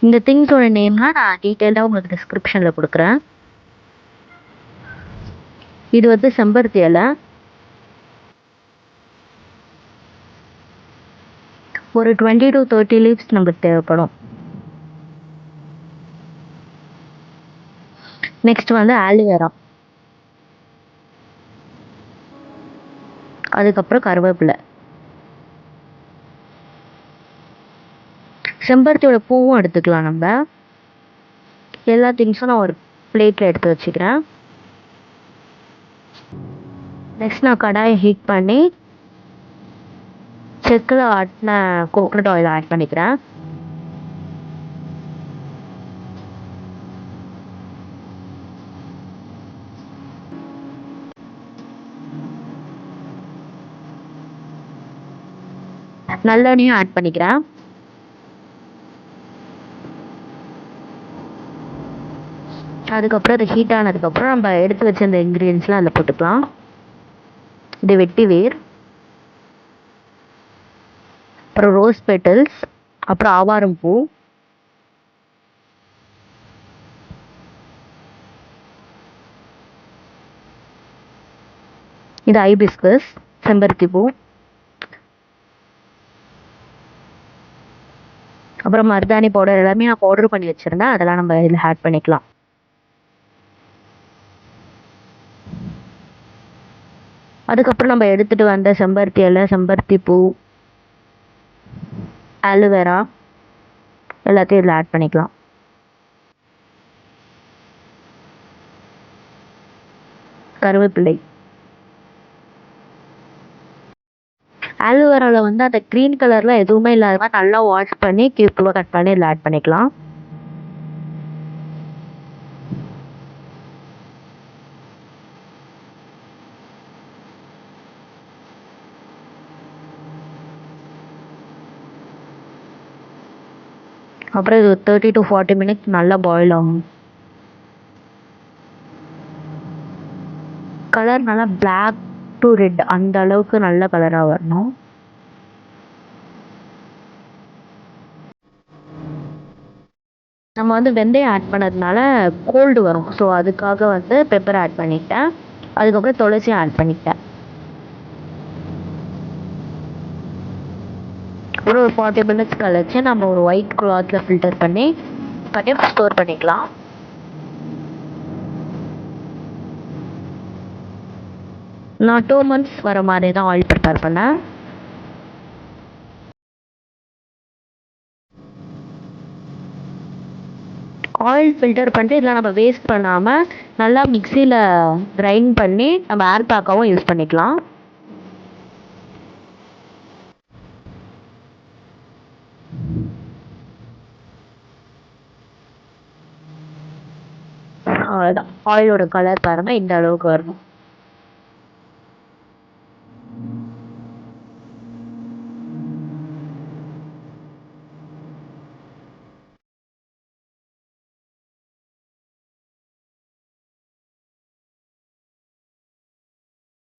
இந்த திங்ஸோட நேம்லாம் நான் டீட்டெயிலாக உங்களுக்கு டிஸ்கிரிப்ஷனில் கொடுக்குறேன். இது வந்து செம்பருத்தி இலை. ஒரு 20 to 30 லீவ்ஸ் நம்மளுக்கு தேவைப்படும். நெக்ஸ்ட் வந்து ஆலிவேரா, அதுக்கப்புறம் கருவேப்பிலை. செம்பருத்தியோட பூவும் எடுத்துக்கலாம். நம்ம எல்லா திங்ஸும் நான் ஒரு பிளேட்டில் எடுத்து வச்சுக்கிறேன். நெக்ஸ்ட் நான் கடாயை ஹீட் பண்ணி செக்கில் ஆட்டின கோகனட் ஆயில் ஆட் பண்ணிக்கிறேன். நல்லெண்ணையும் ஆட் பண்ணிக்கிறேன். அதுக்கப்புறம் அது ஹீட் ஆனதுக்கப்புறம் நம்ம எடுத்து வச்ச இந்த இன்க்ரீடியன்ஸ்லாம் அதில் போட்டுக்கலாம். இது வெட்டி வேர், அப்புறம் ரோஸ் பெட்டல்ஸ், அப்புறம் ஆவாரம் பூ, இது ஹைபிஸ்கஸ், செம்பருத்தி பூ, அப்புறம் மருதாணி பவுடர் எல்லாமே நான் பவுடர் பண்ணி வச்சுருந்தேன். அதெல்லாம் நம்ம இதில் ஆட் பண்ணிக்கலாம். அதுக்கப்புறம் நம்ம எடுத்துகிட்டு வந்த செம்பருத்தி இலை, செம்பருத்தி பூ, ஆலோவேரா எல்லாத்தையும் இதில் ஆட் பண்ணிக்கலாம். கருவேப்பிலை. ஆலோவேராவில் வந்து அந்த க்ரீன் கலரில் எதுவுமே இல்லாத மாதிரி நல்லா வாஷ் பண்ணி கியூப்ல கட் பண்ணி இதில் ஆட் பண்ணிக்கலாம். அப்புறம் இது 30 to 40 மினிட்ஸ் நல்லா பாயில் ஆகும். கலர் நல்லா பிளாக் டு ரெட் அந்த அளவுக்கு நல்ல கலராக வரணும். நம்ம வந்து வெந்தயம் ஆட் பண்ணதுனால கோல்டு வரும். ஸோ அதுக்காக வந்து பெப்பர் ஆட் பண்ணிட்டேன். அதுக்கப்புறம் துளசியும் ஆட் பண்ணிட்டேன். ஒரு 40 மினிட்ஸ் கழிச்சு நம்ம ஒரு ஒயிட் கிளாத்தில் ஃபில்டர் பண்ணி ஸ்டோர் பண்ணிக்கலாம். நான் 2 months வர மாதிரி தான் ஆயில் ப்ரிப்பேர் பண்ணேன். ஆயில் ஃபில்டர் பண்ணிட்டு இதில் நம்ம வேஸ்ட் பண்ணாமல் நல்லா மிக்சியில் கிரைண்ட் பண்ணி நம்ம ஏர் பேக்காகவும் யூஸ் பண்ணிக்கலாம். அவ்வளோதான். ஆயிலோட கலர் பாருங்கள், இந்த அளவுக்கு வரணும்.